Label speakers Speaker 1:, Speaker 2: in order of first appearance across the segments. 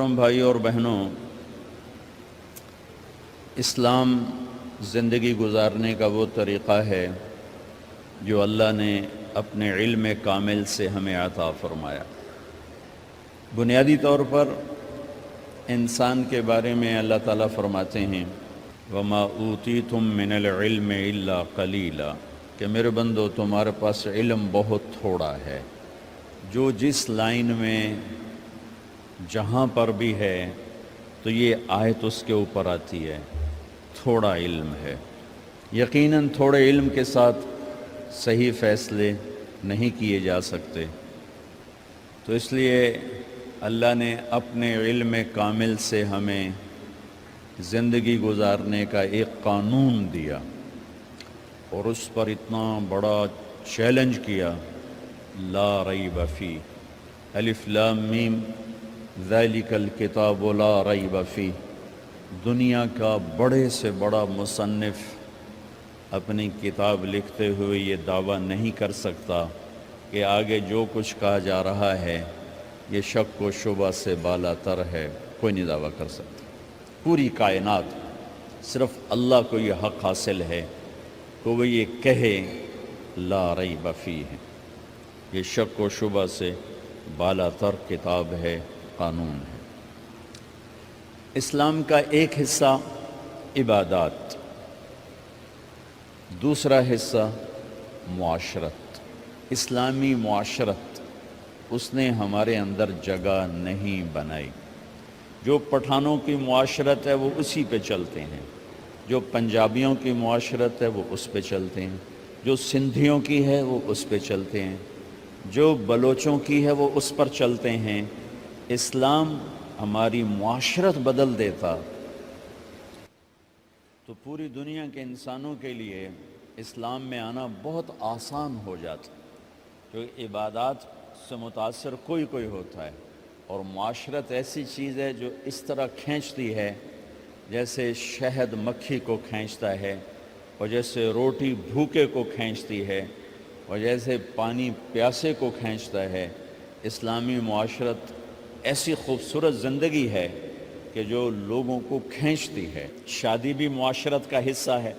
Speaker 1: محترم بھائی اور بہنوں، اسلام زندگی گزارنے کا وہ طریقہ ہے جو اللہ نے اپنے علم کامل سے ہمیں عطا فرمایا۔ بنیادی طور پر انسان کے بارے میں اللہ تعالیٰ فرماتے ہیں وَمَا أُوتِيتُم مِّنَ الْعِلْمِ إِلَّا قَلِيلًا، کہ میرے بندو تمہارے پاس علم بہت تھوڑا ہے۔ جو جس لائن میں جہاں پر بھی ہے تو یہ آیت اس کے اوپر آتی ہے، تھوڑا علم ہے۔ یقیناً تھوڑے علم کے ساتھ صحیح فیصلے نہیں کیے جا سکتے، تو اس لیے اللہ نے اپنے علم کامل سے ہمیں زندگی گزارنے کا ایک قانون دیا اور اس پر اتنا بڑا چیلنج کیا، لا ریب فی، الف لام میم ذالک الکتاب لا ریب فی۔ دنیا کا بڑے سے بڑا مصنف اپنی کتاب لکھتے ہوئے یہ دعویٰ نہیں کر سکتا کہ آگے جو کچھ کہا جا رہا ہے یہ شک و شبہ سے بالا تر ہے، کوئی نہیں دعویٰ کر سکتا۔ پوری کائنات صرف اللہ کو یہ حق حاصل ہے کہ وہ یہ کہے لا ریب فیہ، یہ شک و شبہ سے بالا تر کتاب ہے، قانون ہے۔ اسلام کا ایک حصہ عبادات، دوسرا حصہ معاشرت، اسلامی معاشرت اس نے ہمارے اندر جگہ نہیں بنائی۔ جو پٹھانوں کی معاشرت ہے وہ اسی پہ چلتے ہیں، جو پنجابیوں کی معاشرت ہے وہ اس پہ چلتے ہیں، جو سندھیوں کی ہے وہ اس پہ چلتے ہیں، جو بلوچوں کی ہے وہ اس پر چلتے ہیں۔ اسلام ہماری معاشرت بدل دیتا تو پوری دنیا کے انسانوں کے لیے اسلام میں آنا بہت آسان ہو جاتا، کیونکہ عبادات سے متاثر کوئی کوئی ہوتا ہے، اور معاشرت ایسی چیز ہے جو اس طرح کھینچتی ہے جیسے شہد مکھی کو کھینچتا ہے، اور جیسے روٹی بھوکے کو کھینچتی ہے، اور جیسے پانی پیاسے کو کھینچتا ہے۔ اسلامی معاشرت ایسی خوبصورت زندگی ہے کہ جو لوگوں کو کھینچتی ہے۔ شادی بھی معاشرت کا حصہ ہے۔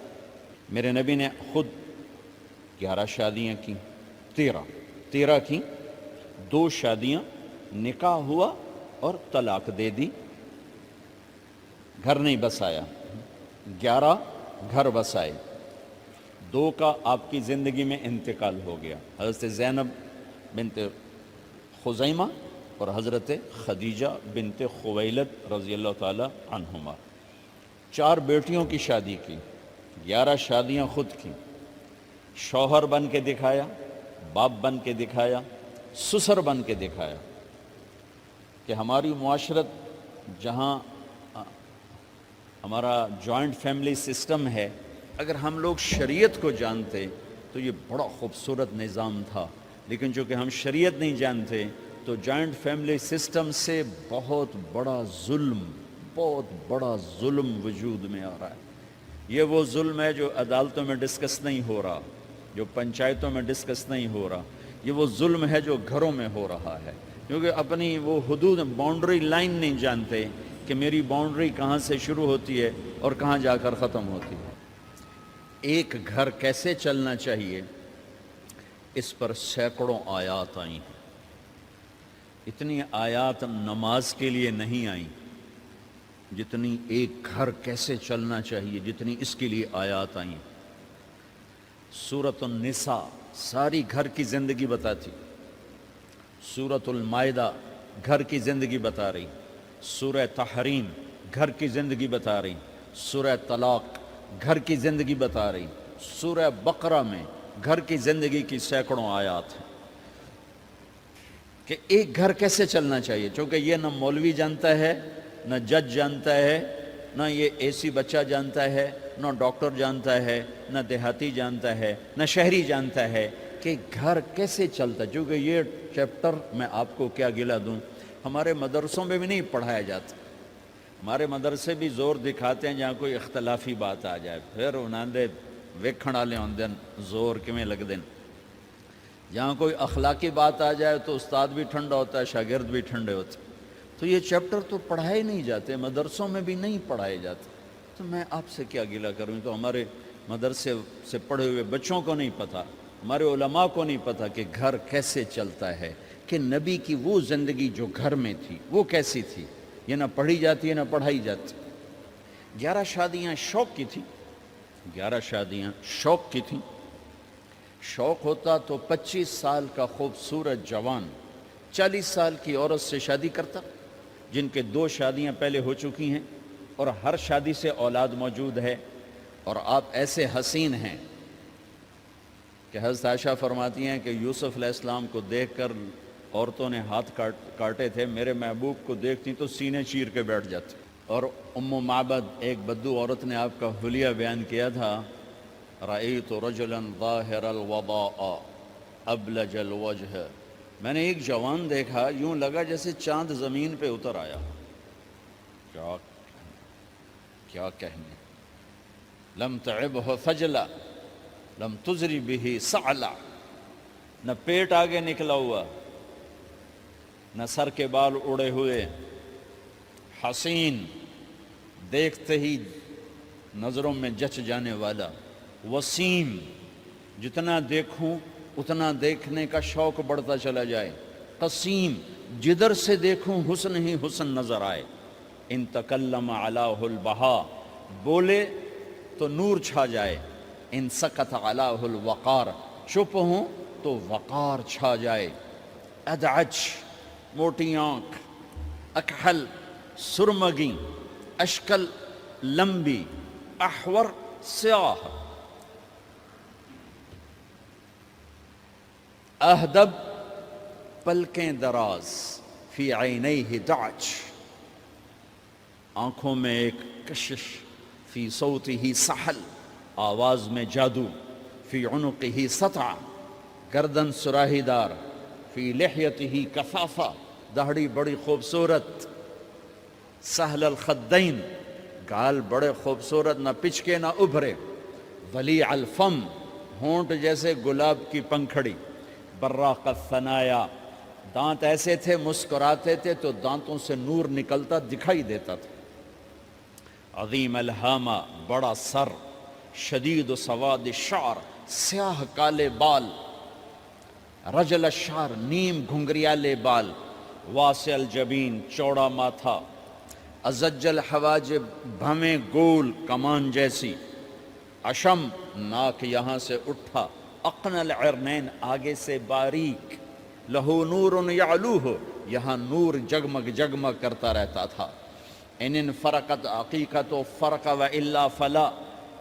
Speaker 1: میرے نبی نے خود 11 شادیاں کی، 13 کی، 2 شادیاں نکاح ہوا اور طلاق دے دی، گھر نہیں بسایا، 11 گھر بسائے، 2 کا آپ کی زندگی میں انتقال ہو گیا، حضرت زینب بنت خزیمہ اور حضرت خدیجہ بنت خویلد رضی اللہ تعالی عنہما۔ 4 بیٹیوں کی شادی کی، 11 شادیاں خود کی، شوہر بن کے دکھایا، باپ بن کے دکھایا، سسر بن کے دکھایا کہ ہماری معاشرت جہاں ہمارا جوائنٹ فیملی سسٹم ہے، اگر ہم لوگ شریعت کو جانتے تو یہ بڑا خوبصورت نظام تھا، لیکن چونکہ ہم شریعت نہیں جانتے تو جوائنٹ فیملی سسٹم سے بہت بڑا ظلم وجود میں آ رہا ہے۔ یہ وہ ظلم ہے جو عدالتوں میں ڈسکس نہیں ہو رہا، جو پنچایتوں میں ڈسکس نہیں ہو رہا، یہ وہ ظلم ہے جو گھروں میں ہو رہا ہے، کیونکہ اپنی وہ حدود باؤنڈری لائن نہیں جانتے کہ میری باؤنڈری کہاں سے شروع ہوتی ہے اور کہاں جا کر ختم ہوتی ہے۔ ایک گھر کیسے چلنا چاہیے اس پر سینکڑوں آیات آئی ہیں۔ اتنی آیات نماز کے لیے نہیں آئیں جتنی ایک گھر کیسے چلنا چاہیے، جتنی اس کے لیے آیات آئیں۔ سورۃ النساء ساری گھر کی زندگی بتاتی، سورۃ المائدہ گھر کی زندگی بتا رہی، سورہ تحریم گھر کی زندگی بتا رہی، سورہ طلاق گھر کی زندگی بتا رہی، سورہ بقرہ میں گھر کی زندگی کی سینکڑوں آیات ہیں کہ ایک گھر کیسے چلنا چاہیے، چونکہ یہ نہ مولوی جانتا ہے، نہ جج جانتا ہے، نہ یہ اے سی بچہ جانتا ہے، نہ ڈاکٹر جانتا ہے، نہ دیہاتی جانتا ہے، نہ شہری جانتا ہے کہ گھر کیسے چلتا ہے۔ چونکہ یہ چیپٹر میں آپ کو کیا گلا دوں، ہمارے مدرسوں میں بھی نہیں پڑھایا جاتا۔ ہمارے مدرسے بھی زور دکھاتے ہیں جہاں کوئی اختلافی بات آ جائے، پھر انہاں دے ویکھن والے ہوندے زور کیویں لگدے۔ جہاں کوئی اخلاقی بات آ جائے تو استاد بھی ٹھنڈا ہوتا ہے، شاگرد بھی ٹھنڈے ہوتے ہیں۔ تو یہ چیپٹر تو پڑھائے نہیں جاتے، مدرسوں میں بھی نہیں پڑھائے جاتے، تو میں آپ سے کیا گلہ کروں؟ تو ہمارے مدرسے سے پڑھے ہوئے بچوں کو نہیں پتہ، ہمارے علماء کو نہیں پتہ کہ گھر کیسے چلتا ہے، کہ نبی کی وہ زندگی جو گھر میں تھی وہ کیسی تھی، یہ نہ پڑھی جاتی ہے نہ پڑھائی جاتی۔ 11 شادیاں شوق کی تھیں، 11 شادیاں شوق کی تھیں۔ شوق ہوتا تو 25 سال کا خوبصورت جوان 40 سال کی عورت سے شادی کرتا، جن کے 2 شادیاں پہلے ہو چکی ہیں اور ہر شادی سے اولاد موجود ہے، اور آپ ایسے حسین ہیں کہ حضرت عائشہ فرماتی ہیں کہ یوسف علیہ السلام کو دیکھ کر عورتوں نے ہاتھ کاٹے تھے، میرے محبوب کو دیکھتی تو سینے چیر کے بیٹھ جاتے۔ اور ام معبد ایک بدو عورت نے آپ کا حلیہ بیان کیا تھا، رأیت رجلا ظاہر الوضاء ابلج الوجہ، میں نے ایک جوان دیکھا یوں لگا جیسے چاند زمین پہ اتر آیا۔ کیا کہنے، لم تعبہ خجلا لم تزری بہ سعلا، نہ پیٹ آگے نکلا ہوا، نہ سر کے بال اڑے ہوئے، حسین، دیکھتے ہی نظروں میں جچ جانے والا، وسیم، جتنا دیکھوں اتنا دیکھنے کا شوق بڑھتا چلا جائے، قسیم، جدھر سے دیکھوں حسن ہی حسن نظر آئے، ان تکلم علیہ البہا، بولے تو نور چھا جائے، ان سکت علیہ الوقار، چپ ہوں تو وقار چھا جائے، ادعج، موٹی آنکھ، اکحل، سرمگی، اشکل، لمبی، احور، سیاہ، اہدب، پلکیں دراز، فی عینیہ دعج، آنکھوں میں ایک کشش، فی صوتہ سحل، آواز میں جادو، فی عنقہ سطع، گردن سراہی دار، فی لحیتہ کثافہ، داڑھی بڑی خوبصورت، سہل الخدین، گال بڑے خوبصورت، نہ پچکے نہ ابھرے، ولیع الفم، ہونٹ جیسے گلاب کی پنکھڑی، براق الثنایا، دانت ایسے تھے مسکراتے تھے تو دانتوں سے نور نکلتا دکھائی دیتا تھا، عظیم الہامہ، بڑا سر، شدید سواد الشعر، سیاہ کالے بال، رجل الشعر، نیم گھنگریالے بال، واسع الجبین، چوڑا ماتھا، ازج الحواجب، بھمیں گول کمان جیسی، اشم، ناک یہاں سے اٹھا، اقن العرنین، آگے سے باریک، لہو نور یعلوہ، یہاں نور جگمگ جگمگ کرتا رہتا تھا، ان انفرقت عقیقت و فرق و الا فلا،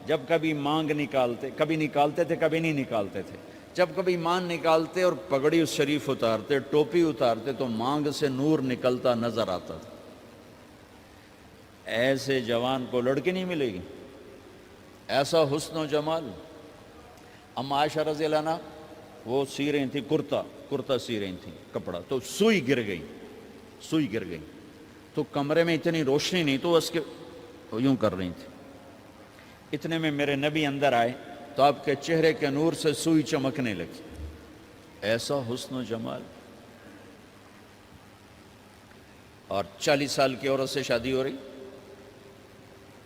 Speaker 1: جب کبھی مانگ نکالتے، کبھی نکالتے تھے کبھی نہیں نکالتے تھے، جب کبھی مانگ نکالتے اور پگڑی شریف اتارتے، ٹوپی اتارتے تو مانگ سے نور نکلتا نظر آتا تھا۔ ایسے جوان کو لڑکی نہیں ملے گی، ایسا حسن و جمال۔ اما عائشہ رضی اللہ عنہ وہ سی رہی تھی کرتا سی رہی تھی کپڑا، تو سوئی گر گئی، تو کمرے میں اتنی روشنی نہیں تو اس کے یوں کر رہی تھی، اتنے میں میرے نبی اندر آئے تو آپ کے چہرے کے نور سے سوئی چمکنے لگی، ایسا حسن و جمال۔ اور 40 سال کی عورت سے شادی ہو رہی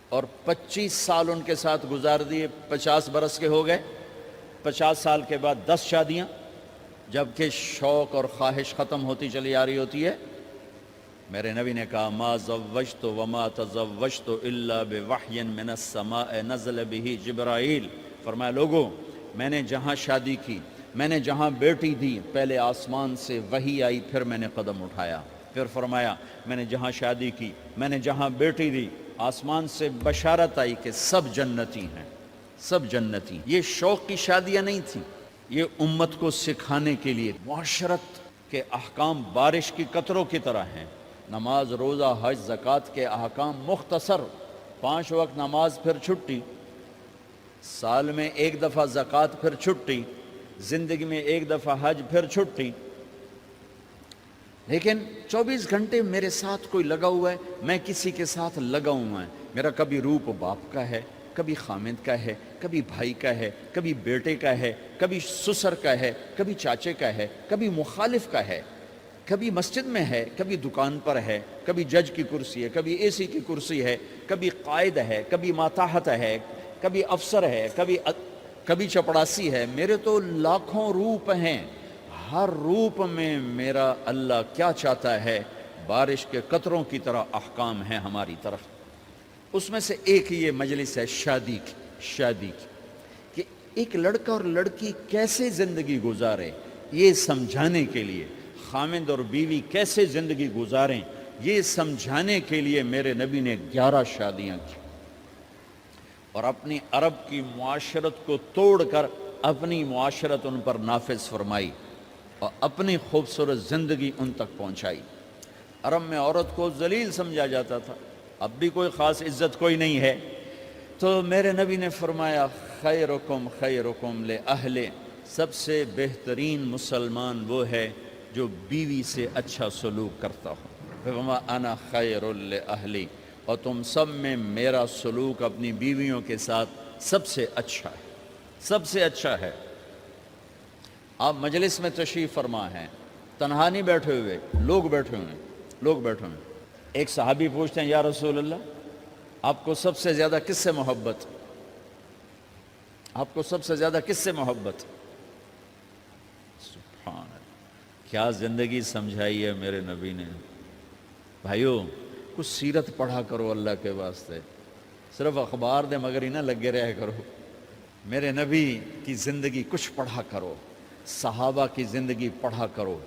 Speaker 1: اور 25 سال ان کے ساتھ گزار دیے، 50 برس کے ہو گئے، 50 سال کے بعد 10 شادیاں، جبکہ شوق اور خواہش ختم ہوتی چلی آ رہی ہوتی ہے۔ میرے نبی نے کہا ما زوجت وما تزوجت الا بوحی من السماء نزل به جبرائیل، فرمایا لوگوں میں نے جہاں شادی کی، میں نے جہاں بیٹی دی، پہلے آسمان سے وحی آئی پھر میں نے قدم اٹھایا، پھر فرمایا میں نے جہاں شادی کی، میں نے جہاں بیٹی دی، آسمان سے بشارت آئی کہ سب جنتی ہیں، سب جنتی۔ یہ شوق کی شادیاں نہیں تھیں، یہ امت کو سکھانے کے لیے۔ معاشرت کے احکام بارش کی قطروں کی طرح ہیں، نماز، روزہ، حج، زکوٰۃ کے احکام مختصر، 5 وقت نماز پھر چھٹی، سال میں 1 دفعہ زکوٰۃ پھر چھٹی، زندگی میں 1 دفعہ حج پھر چھٹی، لیکن 24 گھنٹے میرے ساتھ کوئی لگا ہوا ہے، میں کسی کے ساتھ لگا ہوا ہے، میرا کبھی روپ باپ کا ہے، کبھی خامد کا ہے، کبھی بھائی کا ہے، کبھی بیٹے کا ہے، کبھی سسر کا ہے، کبھی چاچے کا ہے، کبھی مخالف کا ہے، کبھی مسجد میں ہے، کبھی دکان پر ہے، کبھی جج کی کرسی ہے، کبھی اے سی کی کرسی ہے، کبھی قائد ہے، کبھی ماتحت ہے، کبھی افسر ہے، کبھی چپڑاسی ہے۔ میرے تو لاکھوں روپ ہیں، ہر روپ میں میرا اللہ کیا چاہتا ہے؟ بارش کے قطروں کی طرح احکام ہیں ہماری طرف۔ اس میں سے ایک یہ مجلس ہے شادی کی کہ ایک لڑکا اور لڑکی کیسے زندگی گزارے، یہ سمجھانے کے لیے، خامند اور بیوی کیسے زندگی گزاریں یہ سمجھانے کے لیے میرے نبی نے 11 شادیاں کی، اور اپنی عرب کی معاشرت کو توڑ کر اپنی معاشرت ان پر نافذ فرمائی اور اپنی خوبصورت زندگی ان تک پہنچائی۔ عرب میں عورت کو ذلیل سمجھا جاتا تھا، اب بھی کوئی خاص عزت کوئی نہیں ہے، تو میرے نبی نے فرمایا خیرکم خیرکم لأہلہ، سب سے بہترین مسلمان وہ ہے جو بیوی سے اچھا سلوک کرتا ہو۔ وما انا خیر لأہلی، اور تم سب میں میرا سلوک اپنی بیویوں کے ساتھ سب سے اچھا ہے، سب سے اچھا ہے۔ آپ مجلس میں تشریف فرما ہیں، تنہا نہیں بیٹھے ہوئے، لوگ بیٹھے ہوئے ہیں۔ ایک صحابی پوچھتے ہیں یا رسول اللہ آپ کو سب سے زیادہ کس سے محبت؟ آپ کو سب سے زیادہ کس سے محبت؟ سبحان اللہ، کیا زندگی سمجھائی ہے میرے نبی نے۔ بھائیو کچھ سیرت پڑھا کرو اللہ کے واسطے، صرف اخبار دے مگر ہی نہ لگے رہا کرو، میرے نبی کی زندگی کچھ پڑھا کرو، صحابہ کی زندگی پڑھا کرو،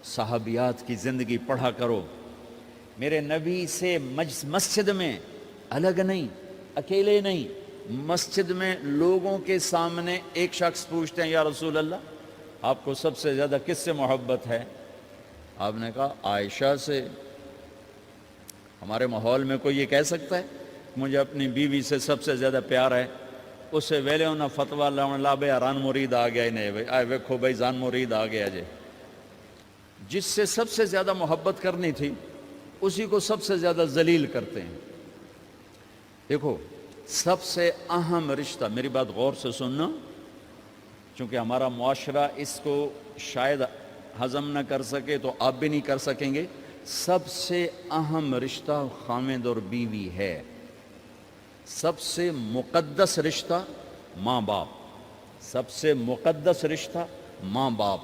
Speaker 1: صحابیات کی زندگی پڑھا کرو۔ میرے نبی سے مسجد میں الگ نہیں، اکیلے نہیں، مسجد میں لوگوں کے سامنے ایک شخص پوچھتے ہیں یا رسول اللہ آپ کو سب سے زیادہ کس سے محبت ہے؟ آپ نے کہا عائشہ سے۔ ہمارے ماحول میں کوئی یہ کہہ سکتا ہے مجھے اپنی بیوی سے سب سے زیادہ پیار ہے؟ اس سے ویلے انہاں فتوہ لا بے ران مرید آ گیا ہی نہیں بھائی، آئے ویکھو بھائی زان مرید آ گیا جے۔ جس سے سب سے زیادہ محبت کرنی تھی اسی کو سب سے زیادہ ذلیل کرتے ہیں۔ دیکھو سب سے اہم رشتہ، میری بات غور سے سننا چونکہ ہمارا معاشرہ اس کو شاید ہضم نہ کر سکے تو آپ بھی نہیں کر سکیں گے، سب سے اہم رشتہ خامند اور بیوی ہے، سب سے مقدس رشتہ ماں باپ، سب سے مقدس رشتہ ماں باپ،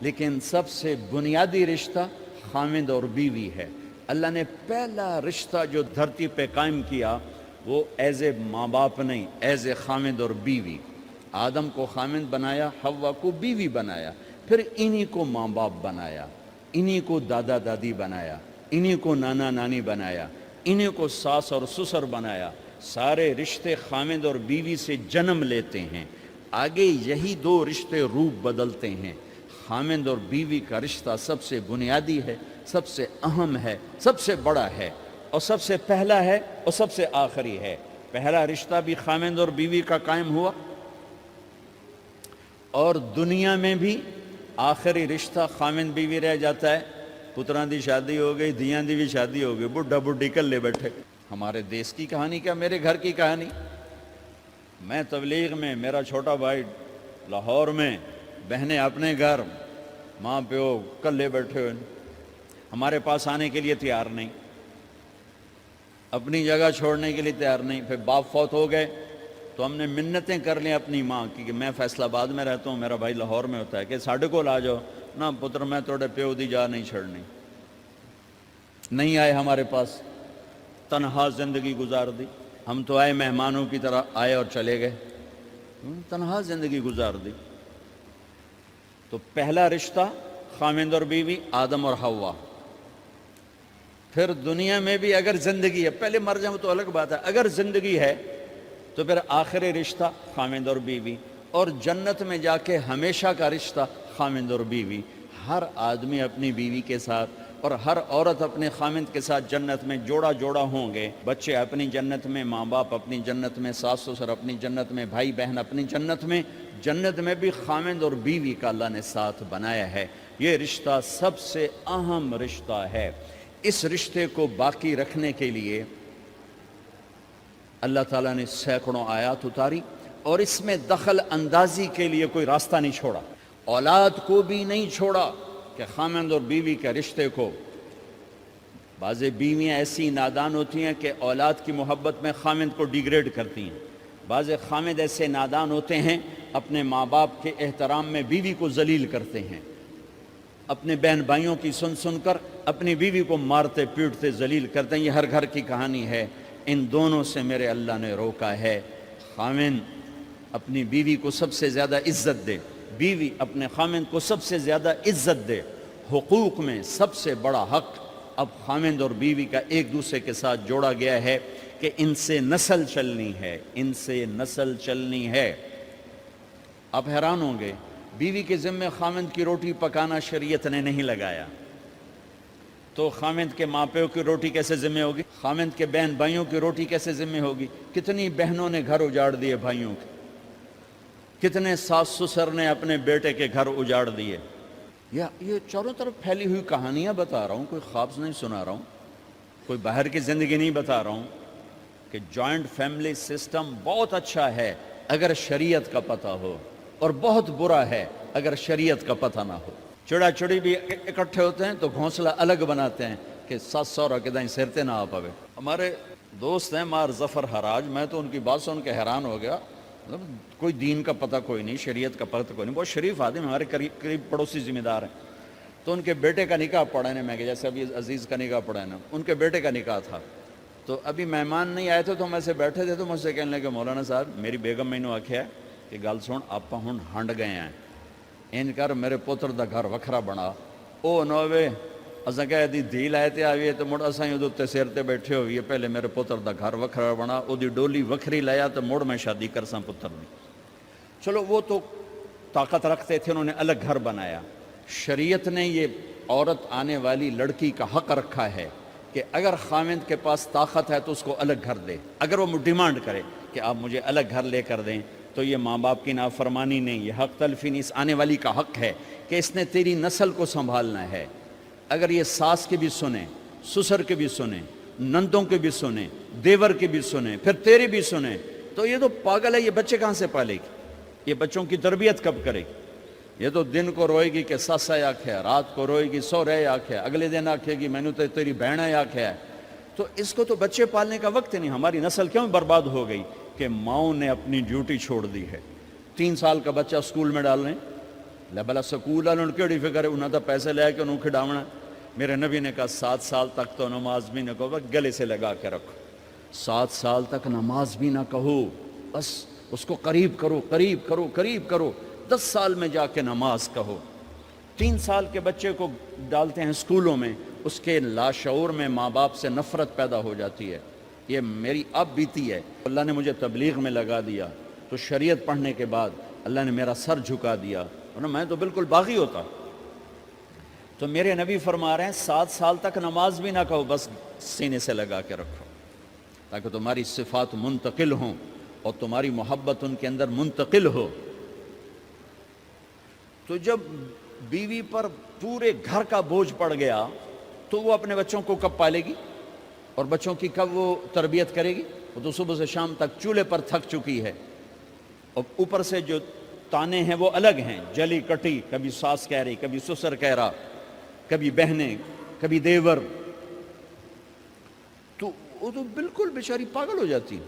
Speaker 1: لیکن سب سے بنیادی رشتہ خامند اور بیوی ہے۔ اللہ نے پہلا رشتہ جو دھرتی پہ قائم کیا وہ ایز اے ماں باپ نہیں، ایز اے خامند اور بیوی۔ آدم کو خامند بنایا، حوا کو بیوی بنایا، پھر انہی کو ماں باپ بنایا، انہی کو دادا دادی بنایا، انہی کو نانا نانی بنایا، انہی کو ساس اور سسر بنایا۔ سارے رشتے خامند اور بیوی سے جنم لیتے ہیں، آگے یہی دو رشتے روپ بدلتے ہیں۔ خامند اور بیوی کا رشتہ سب سے بنیادی ہے، سب سے اہم ہے، سب سے بڑا ہے، اور سب سے پہلا ہے اور سب سے آخری ہے۔ پہلا رشتہ بھی خامند اور بیوی کا قائم ہوا، اور دنیا میں بھی آخری رشتہ خامند بیوی رہ جاتا ہے۔ پتران دی شادی ہو گئی، دیاں دی بھی شادی ہو گئی، بڈھا بڈھی کلے بیٹھے۔ ہمارے دیس کی کہانی کیا میرے گھر کی کہانی؟ میں تبلیغ میں، میرا چھوٹا بھائی لاہور میں، بہنیں اپنے گھر، ماں پیو کلے بیٹھے ہوئے، ہمارے پاس آنے کے لیے تیار نہیں، اپنی جگہ چھوڑنے کے لیے تیار نہیں۔ پھر باپ فوت ہو گئے تو ہم نے منتیں کر لیں اپنی ماں کی کہ میں فیصل آباد میں رہتا ہوں، میرا بھائی لاہور میں ہوتا ہے، کہ ساڑھے کو آ جاؤ نہ پتر، میں توڑے پیو دی جا نہیں چھڑنی۔ نہیں آئے ہمارے پاس، تنہا زندگی گزار دی۔ ہم تو آئے مہمانوں کی طرح آئے اور چلے گئے، تنہا زندگی گزار دی۔ تو پہلا رشتہ خامند اور بیوی، آدم اور حوا۔ پھر دنیا میں بھی اگر زندگی ہے، پہلے مر جائیں تو الگ بات ہے، اگر زندگی ہے تو پھر آخری رشتہ خامند اور بیوی، اور جنت میں جا کے ہمیشہ کا رشتہ خامند اور بیوی۔ ہر آدمی اپنی بیوی کے ساتھ اور ہر عورت اپنے خامند کے ساتھ جنت میں جوڑا جوڑا ہوں گے، بچے اپنی جنت میں، ماں باپ اپنی جنت میں، ساس سسر اپنی جنت میں، بھائی بہن اپنی جنت میں۔ جنت میں بھی خامند اور بیوی کا اللہ نے ساتھ بنایا ہے۔ یہ رشتہ سب سے اہم رشتہ ہے۔ اس رشتے کو باقی رکھنے کے لیے اللہ تعالیٰ نے سینکڑوں آیات اتاری، اور اس میں دخل اندازی کے لیے کوئی راستہ نہیں چھوڑا، اولاد کو بھی نہیں چھوڑا۔ کہ خامند اور بیوی کے رشتے کو، بعض بیویاں ایسی نادان ہوتی ہیں کہ اولاد کی محبت میں خامند کو ڈیگریڈ کرتی ہیں، بعض خامد ایسے نادان ہوتے ہیں اپنے ماں باپ کے احترام میں بیوی کو ذلیل کرتے ہیں، اپنے بہن بھائیوں کی سن کر اپنی بیوی کو مارتے پیٹتے ذلیل کرتے ہیں۔ یہ ہر گھر کی کہانی ہے۔ ان دونوں سے میرے اللہ نے روکا ہے۔ خامند اپنی بیوی کو سب سے زیادہ عزت دے، بیوی اپنے خامند کو سب سے زیادہ عزت دے۔ حقوق میں سب سے بڑا حق اب خامند اور بیوی کا ایک دوسرے کے ساتھ جوڑا گیا ہے کہ ان سے نسل چلنی ہے، ان سے نسل چلنی ہے۔ آپ حیران ہوں گے، بیوی کے ذمہ خامند کی روٹی پکانا شریعت نے نہیں لگایا، تو خامند کے ماں پیو کی روٹی کیسے ذمہ ہوگی؟ خامند کے بہن بھائیوں کی روٹی کیسے ذمہ ہوگی؟ کتنی بہنوں نے گھر اجاڑ دیے بھائیوں کے، کتنے ساس سسر نے اپنے بیٹے کے گھر اجاڑ دیے۔ یہ چاروں طرف پھیلی ہوئی کہانیاں بتا رہا ہوں، کوئی خواب نہیں سنا رہا ہوں، کوئی باہر کی زندگی نہیں بتا رہا ہوں، کہ جوائنٹ فیملی سسٹم بہت اچھا ہے اگر شریعت کا پتہ ہو، اور بہت برا ہے اگر شریعت کا پتہ نہ ہو۔ چڑا چڑی بھی اکٹھے ہوتے ہیں تو گھونسلہ الگ بناتے ہیں کہ ساس سورا کے دائیں سرتے نہ آ پاوے۔ ہمارے دوست ہیں مار ظفر حراج، میں تو ان کی بات سن کے حیران ہو گیا، مطلب کوئی دین کا پتہ کوئی نہیں، شریعت کا پتہ کوئی نہیں، بہت شریف آدمی، ہمارے قریب پڑوسی ذمہ دار ہیں۔ تو ان کے بیٹے کا نکاح پڑھا ہے، میں کہ جیسے ابھی عزیز کا نکاح پڑھا ہے نا، ان کے بیٹے کا نکاح تھا، تو ابھی مہمان نہیں آئے تھے تو ہم ایسے بیٹھے تھے، تو مجھ سے کہنے لگے مولانا صاحب میری بیگم میں نے آکھیا کہ گل سن آپ ہن ہنڈ گئے ہیں، ان کر میرے پتر دا گھر وکھرا بنا، او نوے اساں کہہ دی دھی لائے تے آئیے تو مڑ اساں ادھر تے سر تے بیٹھے ہوئیے، پہلے میرے پتر دا گھر وکھرا بنا، او دی ڈولی وکھری لایا تو مڑ میں شادی کرساں پتر دی۔ چلو وہ تو طاقت رکھتے تھے، انہوں نے الگ گھر بنایا۔ شریعت نے یہ عورت آنے والی لڑکی کا حق رکھا ہے کہ اگر خامند کے پاس طاقت ہے تو اس کو الگ گھر دے، اگر وہ ڈیمانڈ کرے کہ آپ مجھے الگ گھر لے کر دیں تو یہ ماں باپ کی نافرمانی نہیں، یہ حق تلفی نہیں، اس آنے والی کا حق ہے کہ اس نے تیری نسل کو سنبھالنا ہے۔ اگر یہ ساس کے بھی سنیں، سسر کے بھی سنیں، نندوں کے بھی سنیں، دیور کے بھی سنیں، پھر تیرے بھی سنیں، تو یہ تو پاگل ہے، یہ بچے کہاں سے پالے گی؟ یہ بچوں کی تربیت کب کرے گی؟ یہ تو دن کو روئے گی کہ سس ہے آکھے، رات کو روئے گی سو رہے آکھے، اگلے دن آکھے گی میں نے تو تیری بہن ہے آکھے ہے۔ تو اس کو تو بچے پالنے کا وقت نہیں۔ ہماری نسل کیوں برباد ہو گئی؟ کہ ماؤں نے اپنی ڈیوٹی چھوڑ دی ہے۔ 3 سال کا بچہ سکول میں ڈال رہے ہیں، لے بلا سکول والوں کیڑی فکر ہے، انہوں نے پیسے لے کے انہوں کھڈاونا۔ میرے نبی نے کہا 7 سال تک تو نماز بھی نہ کہو، بس گلے سے لگا کے رکھو، 7 سال تک نماز بھی نہ کہو، بس اس کو قریب کرو قریب کرو قریب کرو، 10 سال میں جا کے نماز کہو۔ 3 سال کے بچے کو ڈالتے ہیں اسکولوں میں، اس کے لاشعور میں ماں باپ سے نفرت پیدا ہو جاتی ہے۔ یہ میری اب بیتی ہے، اللہ نے مجھے تبلیغ میں لگا دیا تو شریعت پڑھنے کے بعد اللہ نے میرا سر جھکا دیا، ورنہ میں تو بالکل باغی ہوتا۔ تو میرے نبی فرما رہے ہیں 7 سال تک نماز بھی نہ کہو، بس سینے سے لگا کے رکھو، تاکہ تمہاری صفات منتقل ہوں اور تمہاری محبت ان کے اندر منتقل ہو۔ تو جب بیوی پر پورے گھر کا بوجھ پڑ گیا تو وہ اپنے بچوں کو کب پالے گی اور بچوں کی کب وہ تربیت کرے گی؟ وہ تو صبح سے شام تک چولہے پر تھک چکی ہے، اور اوپر سے جو تانے ہیں وہ الگ ہیں، جلی کٹی، کبھی ساس کہہ رہی، کبھی سسر کہہ رہا، کبھی بہنیں، کبھی دیور، تو وہ تو بالکل بیچاری پاگل ہو جاتی۔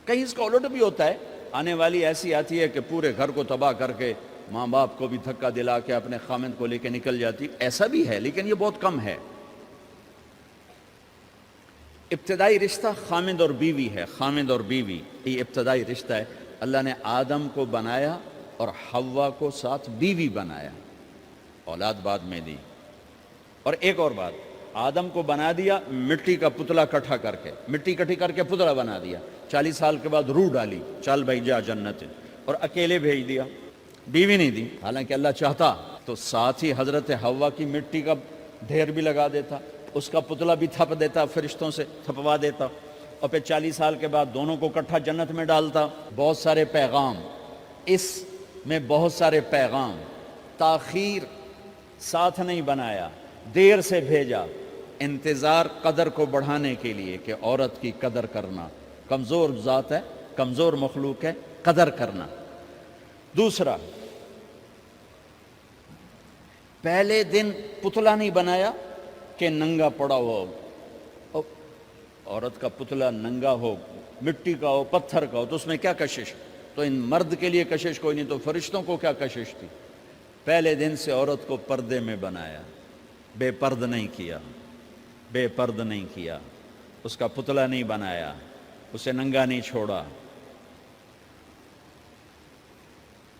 Speaker 1: کہیں اس کا الٹ بھی ہوتا ہے، آنے والی ایسی آتی ہے کہ پورے گھر کو تباہ کر کے ماں باپ کو بھی دھکا دلا کے اپنے خامند کو لے کے نکل جاتی، ایسا بھی ہے لیکن یہ بہت کم ہے۔ ابتدائی رشتہ خامند اور بیوی ہے، خامند اور بیوی یہ ابتدائی رشتہ ہے۔ اللہ نے آدم کو بنایا اور حوا کو ساتھ بیوی بنایا، اولاد بعد میں دی۔ اور ایک اور بات، آدم کو بنا دیا مٹی کا پتلا کٹھا کر کے، مٹی کٹھی کر کے پتلا بنا دیا، 40 سال کے بعد روح ڈالی، چل بھائی جا جنت، اور اکیلے بھیج دیا، بیوی نہیں دی۔ حالانکہ اللہ چاہتا تو ساتھ ہی حضرت حوا کی مٹی کا ڈھیر بھی لگا دیتا، اس کا پتلا بھی تھپ دیتا، فرشتوں سے تھپوا دیتا، اور پھر 40 سال کے بعد دونوں کو کٹھا جنت میں ڈالتا۔ بہت سارے پیغام، اس میں بہت سارے پیغام، تاخیر ساتھ نہیں بنایا، دیر سے بھیجا، انتظار قدر کو بڑھانے کے لیے کہ عورت کی قدر کرنا، کمزور ذات ہے، کمزور مخلوق ہے، قدر کرنا۔ دوسرا، پہلے دن پتلا نہیں بنایا کہ ننگا پڑا ہو. عورت کا پتلا ننگا ہو، مٹی کا ہو، پتھر کا ہو، تو اس میں کیا کشش؟ تو ان مرد کے لیے کشش کوئی نہیں، تو فرشتوں کو کیا کشش تھی؟ پہلے دن سے عورت کو پردے میں بنایا، بے پرد نہیں کیا، بے پرد نہیں کیا، اس کا پتلا نہیں بنایا، اسے ننگا نہیں چھوڑا،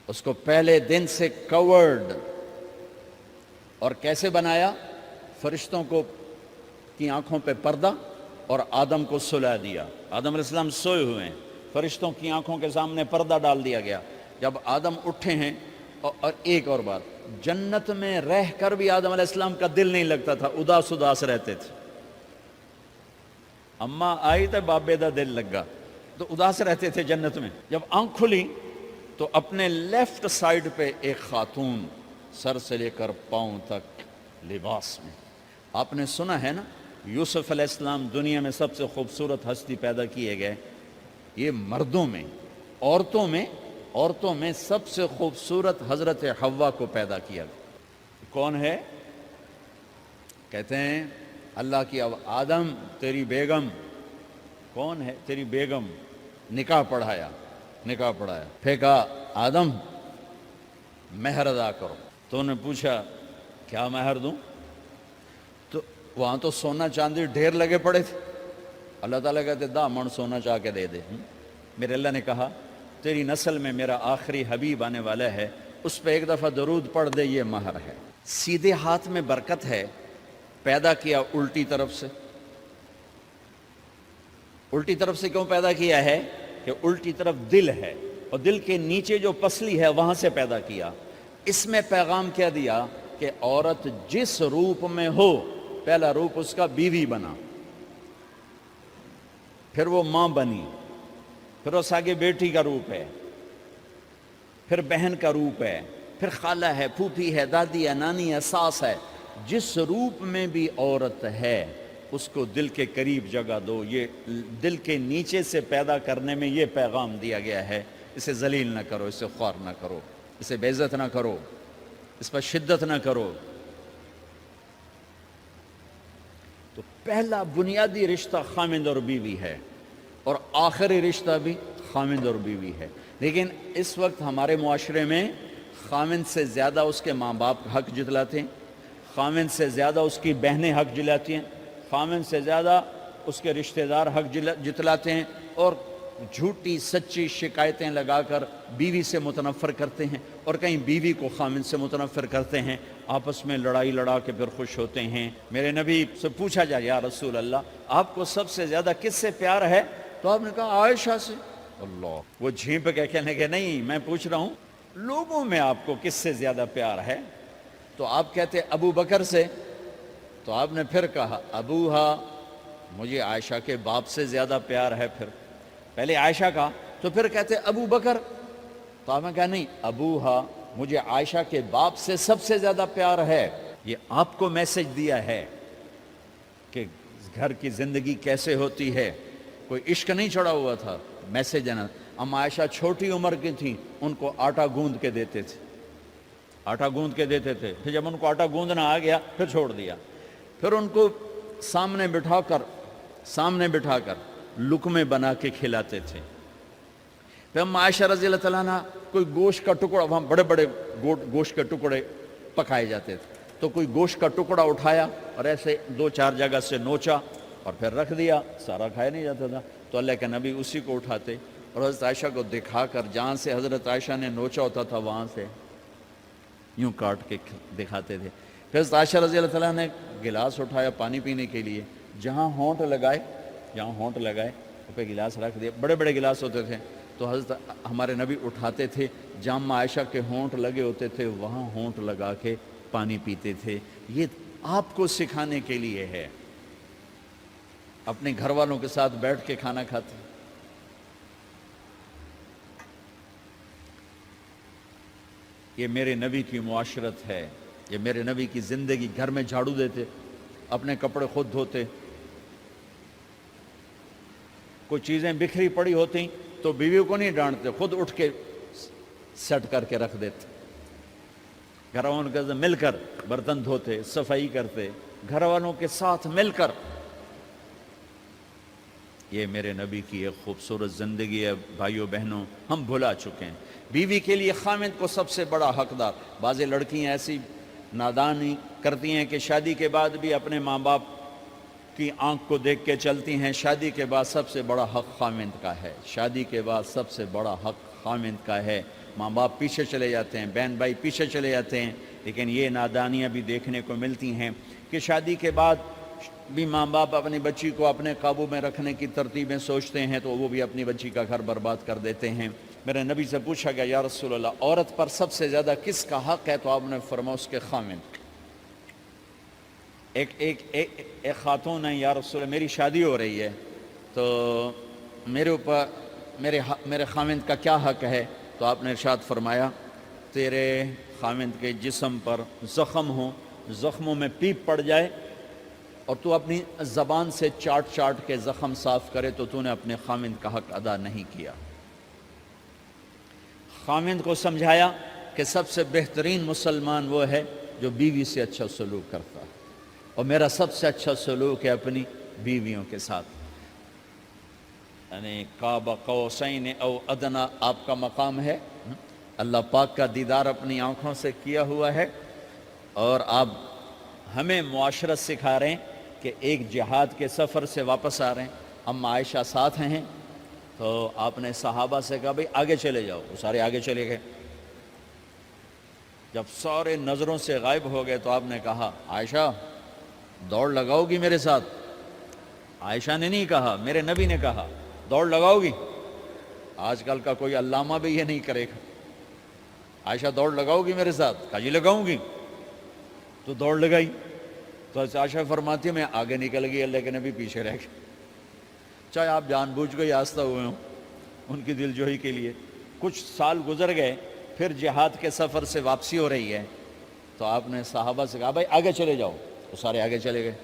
Speaker 1: اس کو پہلے دن سے کورڈ. اور کیسے بنایا؟ فرشتوں کو کی آنکھوں پہ پردہ اور آدم کو سلا دیا. آدم علیہ السلام سوئے ہوئے ہیں، فرشتوں کی آنکھوں کے سامنے پردہ ڈال دیا گیا. جب آدم اٹھے ہیں، اور ایک اور بات، جنت میں رہ کر بھی آدم علیہ السلام کا دل نہیں لگتا تھا، اداس اداس رہتے تھے. اماں آئی تو بابے دا دل لگا، تو اداس رہتے تھے جنت میں. جب آنکھ کھلی تو اپنے لیفٹ سائیڈ پہ ایک خاتون سر سے لے کر پاؤں تک لباس میں. آپ نے سنا ہے نا، یوسف علیہ السلام دنیا میں سب سے خوبصورت ہستی پیدا کیے گئے. یہ مردوں میں، عورتوں میں سب سے خوبصورت حضرت حوا کو پیدا کیا. کون ہے؟ کہتے ہیں اللہ کی آدم تیری بیگم. کون ہے تیری بیگم؟ نکاح پڑھایا. پھینکا آدم مہر ادا کرو. تو انہوں نے پوچھا کیا مہر دوں؟ تو وہاں تو سونا چاندی ڈھیر لگے پڑے تھے. اللہ تعالیٰ کہتے دا من سونا چاہ کے دے دے. میرے اللہ نے کہا تیری نسل میں میرا آخری حبیب آنے والا ہے، اس پہ ایک دفعہ درود پڑھ دے، یہ مہر ہے. سیدھے ہاتھ میں برکت ہے. پیدا کیا الٹی طرف سے. الٹی طرف سے کیوں پیدا کیا ہے؟ کہ الٹی طرف دل ہے، اور دل کے نیچے جو پسلی ہے وہاں سے پیدا کیا. اس میں پیغام کیا دیا کہ عورت جس روپ میں ہو، پہلا روپ اس کا بیوی بنا، پھر وہ ماں بنی، پھر اس آگے بیٹی کا روپ ہے، پھر بہن کا روپ ہے، پھر خالہ ہے، پھوپھی ہے، دادی ہے، نانی ہے، ساس ہے. جس روپ میں بھی عورت ہے اس کو دل کے قریب جگہ دو. یہ دل کے نیچے سے پیدا کرنے میں یہ پیغام دیا گیا ہے. اسے ذلیل نہ کرو، اسے خوار نہ کرو، اسے بے عزت نہ کرو، اس پر شدت نہ کرو. تو پہلا بنیادی رشتہ خامند اور بیوی ہے، اور آخری رشتہ بھی خامند اور بیوی ہے. لیکن اس وقت ہمارے معاشرے میں خامند سے زیادہ اس کے ماں باپ حق جتلاتے ہیں، خامند سے زیادہ اس کی بہنیں حق جلاتی ہیں، خامند سے زیادہ اس کے رشتہ دار حق جتلاتے ہیں، اور جھوٹی سچی شکایتیں لگا کر بیوی سے متنفر کرتے ہیں، اور کہیں بیوی کو خامند سے متنفر کرتے ہیں. آپس میں لڑائی لڑا کے پھر خوش ہوتے ہیں. میرے نبی سے پوچھا جائے یا رسول اللہ آپ کو سب سے زیادہ کس سے پیار ہے؟ تو آپ نے کہا عائشہ سے. اللہ، وہ جھینپ کے کہنے لگے نہیں، میں پوچھ رہا ہوں لوگوں میں آپ کو کس سے زیادہ پیار ہے؟ تو آپ کہتے ابو بکر سے. تو آپ نے پھر کہا ابوہا، مجھے عائشہ کے باپ سے زیادہ پیار ہے. پھر پہلے عائشہ کا، تو پھر کہتے ابو بکر. تو آپ نے کہا نہیں، ابوہا، مجھے عائشہ کے باپ سے سب سے زیادہ پیار ہے. یہ آپ کو میسج دیا ہے کہ گھر کی زندگی کیسے ہوتی ہے. کوئی عشق نہیں چڑھا ہوا تھا، میسج ہے نا. ام عائشہ چھوٹی عمر کی تھیں، ان کو آٹا گوندھ کے دیتے تھے، آٹا گوندھ کے دیتے تھے. پھر جب ان کو آٹا گوندھنا آ گیا پھر چھوڑ دیا. پھر ان کو سامنے بٹھا کر لقمے بنا کے کھلاتے تھے. پھر ام عائشہ رضی اللہ تعالیٰ عنہ کوئی گوشت کا ٹکڑا، وہاں بڑے بڑے گوشت کے ٹکڑے پکائے جاتے تھے، تو کوئی گوشت کا ٹکڑا اٹھایا اور ایسے 2-4 جگہ سے نوچا اور پھر رکھ دیا. سارا کھایا نہیں جاتا تھا، تو اللہ کے نبی اسی کو اٹھاتے اور حضرت عائشہ کو دکھا کر جہاں سے حضرت عائشہ نے نوچا ہوتا تھا وہاں سے یوں کاٹ کے دکھاتے تھے. پھر حضرت عائشہ رضی اللہ تعالیٰ نے گلاس اٹھایا پانی پینے کے لیے، جہاں ہونٹ لگائے پہ گلاس رکھ دیا. بڑے بڑے گلاس ہوتے تھے، تو حضرت ہمارے نبی اٹھاتے تھے، جہاں عائشہ کے ہونٹ لگے ہوتے تھے وہاں ہونٹ لگا کے پانی پیتے تھے. یہ آپ کو سکھانے کے لیے ہے. اپنے گھر والوں کے ساتھ بیٹھ کے کھانا کھاتے. یہ میرے نبی کی معاشرت ہے، یہ میرے نبی کی زندگی. گھر میں جھاڑو دیتے، اپنے کپڑے خود دھوتے. کوئی چیزیں بکھری پڑی ہوتی تو بیوی کو نہیں ڈانٹتے، خود اٹھ کے سیٹ کر کے رکھ دیتے. گھر والوں کے ساتھ مل کر برتن دھوتے، صفائی کرتے، گھر والوں کے ساتھ مل کر. یہ میرے نبی کی ایک خوبصورت زندگی ہے بھائیوں بہنوں. ہم بھلا چکے ہیں. بیوی کے لیے خامند کو سب سے بڑا حقدار. بعض لڑکیاں ایسی نادانی کرتی ہیں کہ شادی کے بعد بھی اپنے ماں باپ کی آنکھ کو دیکھ کے چلتی ہیں. شادی کے بعد سب سے بڑا حق خامند کا ہے. شادی کے بعد سب سے بڑا حق خامند کا ہے. ماں باپ پیچھے چلے جاتے ہیں، بہن بھائی پیچھے چلے جاتے ہیں. لیکن یہ نادانیاں بھی دیکھنے کو ملتی ہیں کہ شادی کے بعد بھی ماں باپ اپنی بچی کو اپنے قابو میں رکھنے کی ترتیبیں سوچتے ہیں تو وہ بھی اپنی بچی کا گھر برباد کر دیتے ہیں. میرے نبی سے پوچھا گیا یا رسول اللہ عورت پر سب سے زیادہ کس کا حق ہے؟ تو آپ نے فرمایا اس کے خامند. ایک خاتون ہے، یا رسول اللہ میری شادی ہو رہی ہے تو میرے اوپر میرے خامند کا کیا حق ہے؟ تو آپ نے ارشاد فرمایا تیرے خامند کے جسم پر زخم ہوں، زخموں میں پیپ پڑ جائے اور تو اپنی زبان سے چاٹ چاٹ کے زخم صاف کرے تو تو نے اپنے خامند کا حق ادا نہیں کیا. خامند کو سمجھایا کہ سب سے بہترین مسلمان وہ ہے جو بیوی سے اچھا سلوک کرتا ہے، اور میرا سب سے اچھا سلوک ہے اپنی بیویوں کے ساتھ. یعنی قاب قوسین او ادنا آپ کا مقام ہے. اللہ پاک کا دیدار اپنی آنکھوں سے کیا ہوا ہے، اور آپ ہمیں معاشرت سکھا رہے ہیں کہ ایک جہاد کے سفر سے واپس آ رہے ہیں. ہم عائشہ ساتھ ہیں تو آپ نے صحابہ سے کہا بھئی آگے چلے جاؤ. وہ سارے آگے چلے گئے. جب سارے نظروں سے غائب ہو گئے تو آپ نے کہا عائشہ دوڑ لگاؤ گی میرے ساتھ؟ عائشہ نے نہیں کہا، میرے نبی نے کہا دوڑ لگاؤ گی؟ آج کل کا کوئی علامہ بھی یہ نہیں کرے گا. عائشہ دوڑ لگاؤ گی میرے ساتھ؟ کہا جی لگاؤں گی. تو دوڑ لگائی. تو عائشہ فرماتی ہے میں آگے نکل گئی، اللہ کے نبی پیچھے رہ گئے. چاہے آپ جان بوجھ کے آہستہ ہوئے ہوں ان کی دل جوئی کے لیے. کچھ سال گزر گئے، پھر جہاد کے سفر سے واپسی ہو رہی ہے تو آپ نے صحابہ سے کہا بھائی آگے چلے جاؤ. تو سارے آگے چلے گئے،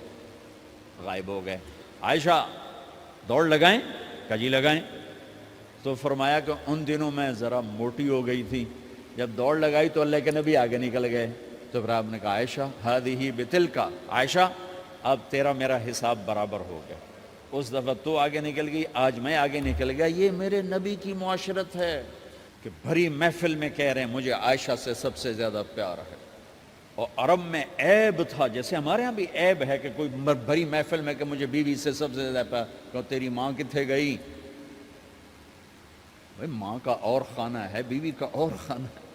Speaker 1: غائب ہو گئے. عائشہ دوڑ لگائیں؟ کہا جی لگائیں. تو فرمایا کہ ان دنوں میں ذرا موٹی ہو گئی تھی، جب دوڑ لگائی تو اللہ کے نبی آگے نکل گئے. تو پھر آپ نے کہا عائشہ ہذہ بتلک، عائشہ اب تیرا میرا حساب برابر ہو گیا. اس دفعہ تو آگے نکل گئی، آج میں آگے نکل گیا. یہ میرے نبی کی معاشرت ہے کہ بھری محفل میں کہہ رہے ہیں مجھے عائشہ سے سب سے زیادہ پیار ہے. اور عرب میں عیب تھا، جیسے ہمارے ہاں بھی عیب ہے کہ کوئی بھری محفل میں کہ مجھے بیوی سے سب سے زیادہ پیار. کہ تیری ماں کتنے گئی؟ بھائی ماں کا اور خانہ ہے، بیوی کا اور خانہ ہے.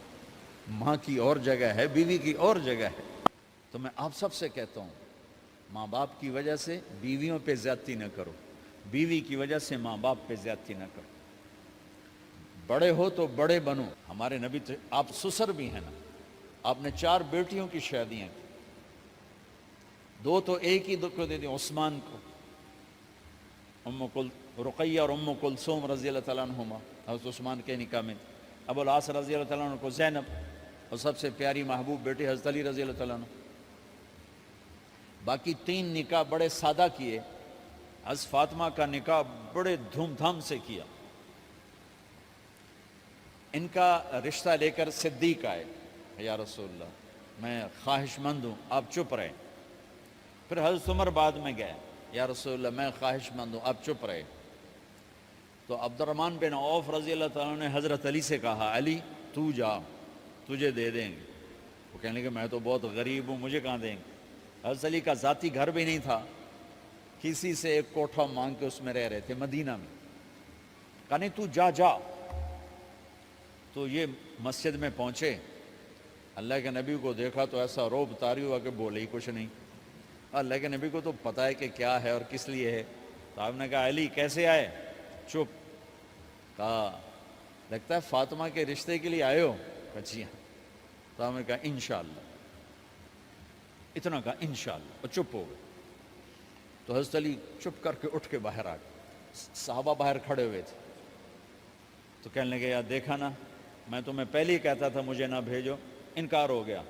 Speaker 1: ماں کی اور جگہ ہے، بیوی کی اور جگہ ہے. تو میں آپ سب سے کہتا ہوں ماں باپ کی وجہ سے بیویوں پہ زیادتی نہ کرو، بیوی کی وجہ سے ماں باپ پہ زیادتی نہ کرو. بڑے ہو تو بڑے بنو. ہمارے نبی تو آپ سسر بھی ہیں نا، آپ نے 4 بیٹیوں کی شادیاں کی. 2 تو ایک ہی کو دے دیں عثمان کو، رقیہ اور ام کلثوم رضی اللہ تعالیٰ عنہما حضرت عثمان کے نکاح میں. ابو العاص رضی اللہ تعالیٰ عنہ کو زینب، اور سب سے پیاری محبوب بیٹی حضرت علی رضی اللہ تعالیٰ عنہ. باقی 3 نکاح بڑے سادہ کیے. حضرت فاطمہ کا نکاح بڑے دھوم دھام سے کیا. ان کا رشتہ لے کر صدیق آئے، یا رسول اللہ میں خواہش مند ہوں، آپ چپ رہے. پھر حضرت عمر بعد میں گئے، یا رسول اللہ میں خواہش مند ہوں، آپ چپ رہے. تو عبد الرحمن بن عوف رضی اللہ تعالیٰ نے حضرت علی سے کہا علی تو جا، تجھے دے دیں گے. وہ کہنے لگے میں تو بہت غریب ہوں، مجھے کہاں دیں گے. حضرت علی کا ذاتی گھر بھی نہیں تھا، کسی سے ایک کوٹھا مانگ کے اس میں رہ رہے تھے مدینہ میں. کہا نہیں تو جا جا. تو یہ مسجد میں پہنچے، اللہ کے نبی کو دیکھا تو ایسا روب طاری ہوا کہ بولے ہی کچھ نہیں. اللہ کے نبی کو تو پتہ ہے کہ کیا ہے اور کس لیے ہے. تو آپ نے کہا علی کیسے آئے؟ چپ. کہا لگتا ہے فاطمہ کے رشتے کے لیے آئے ہو؟ کہا جی ہاں. تو آپ نے کہا انشاءاللہ، اتنا کہا انشاءاللہ، اور چپ ہو گئے. تو حضرت علی چپ کر کے اٹھ کے باہر آ گئے. صحابہ باہر کھڑے ہوئے تھے. تو کہنے لگے یار دیکھا نا، میں تمہیں پہلے ہی کہتا تھا مجھے نہ بھیجو، انکار ہو گیا،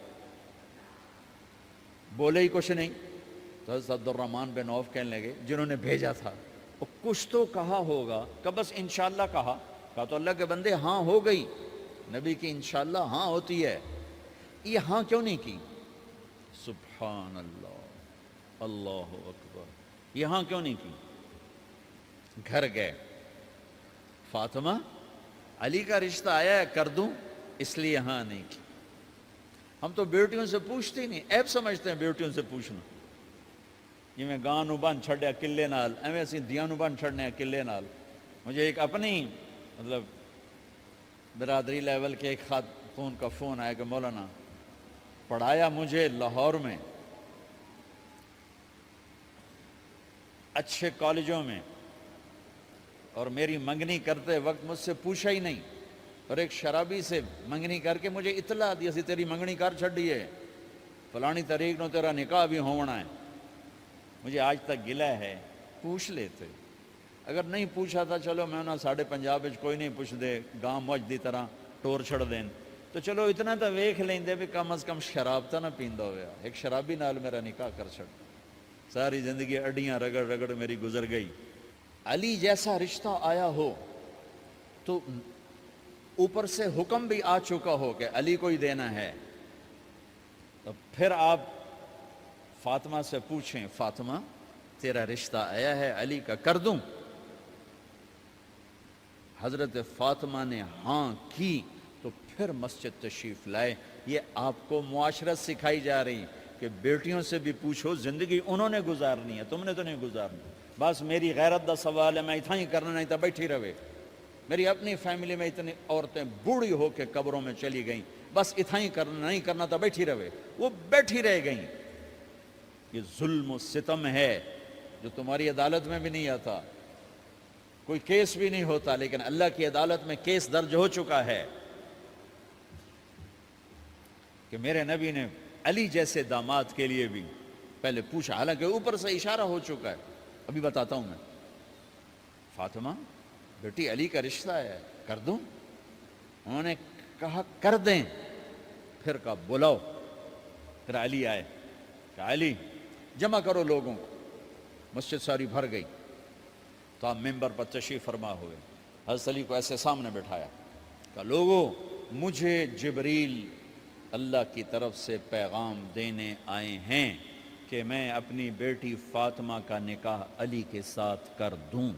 Speaker 1: بولے ہی کچھ نہیں. تو حضرت عبد الرحمن بن عوف کہنے لگے جنہوں نے بھیجا تھا وہ کچھ تو کہا ہوگا، کہ بس انشاءاللہ کہا. کہا تو اللہ کے بندے ہاں ہو گئی، نبی کی انشاءاللہ ہاں ہوتی ہے. یہ ہاں کیوں نہیں کی؟ سبحان اللہ، اللہ اکبر، یہاں کیوں نہیں کی؟ گھر گئے، فاطمہ علی کا رشتہ آیا ہے کر دوں، اس لیے ہاں نہیں کی۔ ہم تو بیٹیوں سے پوچھتے ہی نہیں، عیب سمجھتے ہیں بیٹیوں سے پوچھنا، جی میں گاں نو بن چھڑیا قلعے نال، ایویں اسی دیاں نو بن چھڑنے قلعے نال۔ مجھے ایک اپنی مطلب برادری لیول کے ایک خاتون کا فون آیا کہ مولانا پڑھایا مجھے لاہور میں اچھے کالجوں میں، اور میری منگنی کرتے وقت مجھ سے پوچھا ہی نہیں، اور ایک شرابی سے منگنی کر کے مجھے اطلاع دی سی تیری منگنی کر چھڑی ہے، فلانی تاریخ نو تیرا نکاح بھی ہونا ہے۔ مجھے آج تک گلہ ہے، پوچھ لیتے۔ اگر نہیں پوچھا تھا چلو میں انہاں ساڑھے پنجاب کوئی نہیں پوچھ دے، گاں موج دی طرح ٹور چھڑ دین، تو چلو اتنا تو ویکھ لیندے بھی کم از کم شراب تو نہ پیندا ہویا۔ ایک شرابی نال میرا نکاح کر چھڑ، ساری زندگی اڈیاں رگڑ رگڑ میری گزر گئی۔ علی جیسا رشتہ آیا ہو تو اوپر سے حکم بھی آ چکا ہو کہ علی کو ہی دینا ہے، تو پھر آپ فاطمہ سے پوچھیں فاطمہ تیرا رشتہ آیا ہے علی کا کر دوں؟ حضرت فاطمہ نے ہاں کی تو پھر مسجد تشریف لائے۔ یہ آپ کو معاشرت سکھائی جا رہی کہ بیٹیوں سے بھی پوچھو، زندگی انہوں نے گزارنی ہے، تم نے تو نہیں گزارنی۔ بس میری غیرت دا سوال ہے، میں اتنا ہی کرنا نہیں تو بیٹھی رہے۔ میری اپنی فیملی میں اتنی عورتیں بوڑھی ہو کے قبروں میں چلی گئیں، بس اتنا ہی کرنا نہیں کرنا تو بیٹھی رہے، وہ بیٹھی رہ گئیں۔ یہ ظلم و ستم ہے جو تمہاری عدالت میں بھی نہیں آتا، کوئی کیس بھی نہیں ہوتا، لیکن اللہ کی عدالت میں کیس درج ہو چکا ہے کہ میرے نبی نے علی جیسے داماد کے لیے بھی پہلے پوچھا، حالانکہ اوپر سے اشارہ ہو چکا ہے۔ ابھی بتاتا ہوں میں۔ فاطمہ بیٹی علی کا رشتہ ہے کر دوں؟ انہوں نے کہا کر دیں۔ پھر کہا بلاؤ۔ پھر علی آئے، کہا علی جمع کرو لوگوں کو۔ مسجد ساری بھر گئی تو آپ ممبر پر تشریف فرما ہوئے۔ حضرت علی کو ایسے سامنے بٹھایا، کہا لوگو مجھے جبریل اللہ کی طرف سے پیغام دینے آئے ہیں کہ میں اپنی بیٹی فاطمہ کا نکاح علی کے ساتھ کر دوں۔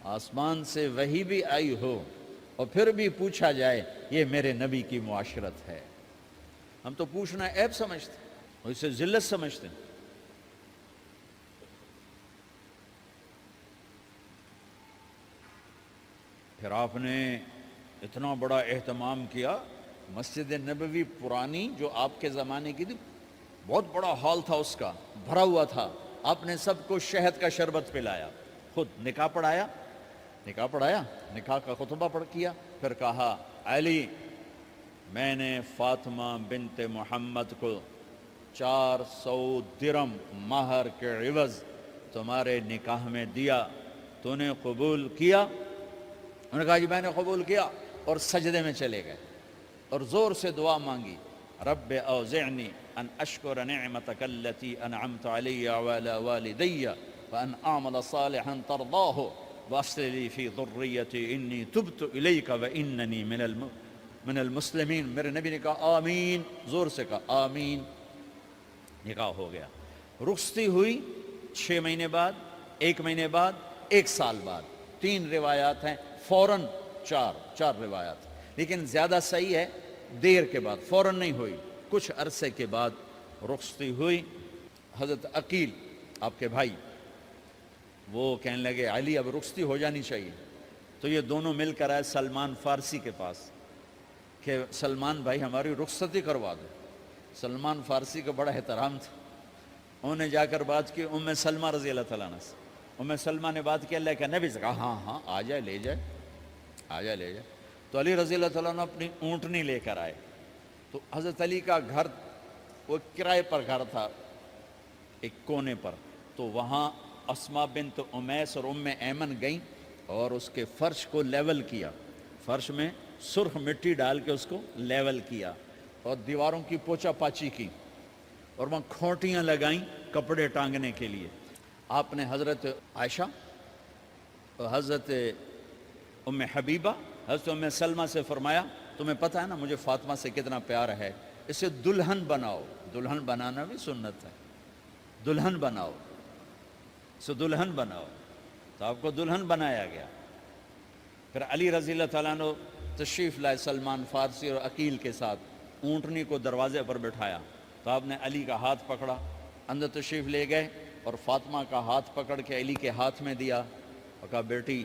Speaker 1: آسمان سے وحی بھی آئی ہو اور پھر بھی پوچھا جائے، یہ میرے نبی کی معاشرت ہے۔ ہم تو پوچھنا عیب سمجھتے اور اسے ذلت سمجھتے ہیں۔ پھر آپ نے اتنا بڑا اہتمام کیا، مسجد نبوی پرانی جو آپ کے زمانے کی تھی، بہت بڑا ہال تھا، اس کا بھرا ہوا تھا۔ آپ نے سب کو شہد کا شربت پلایا، خود نکاح پڑھایا، نکاح کا خطبہ پڑھ کیا، پھر کہا علی میں نے فاطمہ بنت محمد کو 400 درم مہر کے عوض تمہارے نکاح میں دیا، تو نے قبول کیا؟ انہوں نے کہا جی میں نے قبول کیا، اور سجدے میں چلے گئے اور زور سے دعا مانگی، رب اوزعنی ان اشکر نعمتک التی انعمت علی وعلی والدی وان اعمل صالحا ترضاہ واصلح لی فی ذریتی انی تبت الیک واننی من المسلمین۔ میرے نبی نے کہا آمین، زور سے کہا آمین۔ نکاح ہو گیا۔ رخصتی ہوئی 6 مہینے بعد، 1 مہینے بعد، 1 سال بعد، 3 روایات ہیں، فوراً 4 روایات، لیکن زیادہ صحیح ہے دیر کے بعد، فوراً نہیں ہوئی، کچھ عرصے کے بعد رخصتی ہوئی۔ حضرت عقیل آپ کے بھائی وہ کہنے لگے علی اب رخصتی ہو جانی چاہیے، تو یہ دونوں مل کر آئے سلمان فارسی کے پاس کہ سلمان بھائی ہماری رخصتی کروا دو۔ سلمان فارسی کا بڑا احترام تھا، انہوں نے جا کر بات کی ام سلمہ رضی اللہ تعالیٰ عنہ سے۔ ام سلمہ نے بات کی اللہ کے نبی سے، کہا ہاں آ جائے لے جائے، آ جائے لے جائے۔ تو علی رضی اللہ تعالیٰ عنہ اپنی اونٹنی لے کر آئے، تو حضرت علی کا گھر وہ کرائے پر گھر تھا ایک کونے پر، تو وہاں اسماء بنت امیس اور ام ایمن گئیں اور اس کے فرش کو لیول کیا، فرش میں سرخ مٹی ڈال کے اس کو لیول کیا اور دیواروں کی پوچا پاچی کی، اور وہاں کھوٹیاں لگائیں کپڑے ٹانگنے کے لیے۔ آپ نے حضرت عائشہ اور حضرت ام حبیبہ، حضرت ام سلمہ سے فرمایا تمہیں پتہ ہے نا مجھے فاطمہ سے کتنا پیار ہے، اسے دلہن بناؤ. دلہن بنانا بھی سنت ہے. دلہن بناؤ، اسے دلہن بناؤ. تو آپ کو دلہن بنایا گیا. پھر علی رضی اللہ تعالیٰ عنہ تشریف لائے سلمان فارسی اور عقیل کے ساتھ. اونٹنی کو دروازے پر بٹھایا تو آپ نے علی کا ہاتھ پکڑا، اندر تشریف لے گئے اور فاطمہ کا ہاتھ پکڑ کے علی کے ہاتھ میں دیا اور کہا بیٹی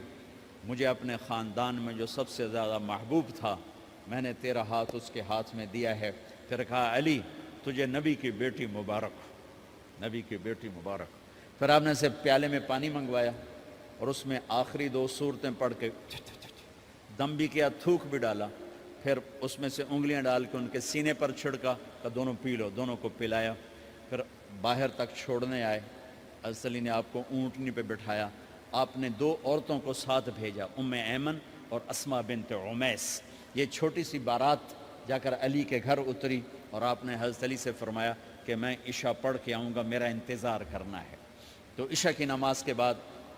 Speaker 1: مجھے اپنے خاندان میں جو سب سے زیادہ محبوب تھا میں نے تیرا ہاتھ اس کے ہاتھ میں دیا ہے. پھر کہا علی تجھے نبی کی بیٹی مبارک، نبی کی بیٹی مبارک. پھر آپ نے سے پیالے میں پانی منگوایا اور اس میں آخری 2 سورتیں پڑھ کے دم بھی کیا، تھوک بھی ڈالا. پھر اس میں سے انگلیاں ڈال کے ان کے سینے پر چھڑکا کہ دونوں پی لو. دونوں کو پلایا. پھر باہر تک چھوڑنے آئے. حضرت علی نے آپ کو اونٹنی پہ بٹھایا. آپ نے 2 عورتوں کو ساتھ بھیجا، ام ایمن اور اسماء بنت عمیس. یہ چھوٹی سی بارات جا کر علی کے گھر اتری اور آپ نے حضرت علی سے فرمایا کہ میں عشاء پڑھ کے آؤں گا، میرا انتظار کرنا ہے. تو عشاء کی نماز کے بعد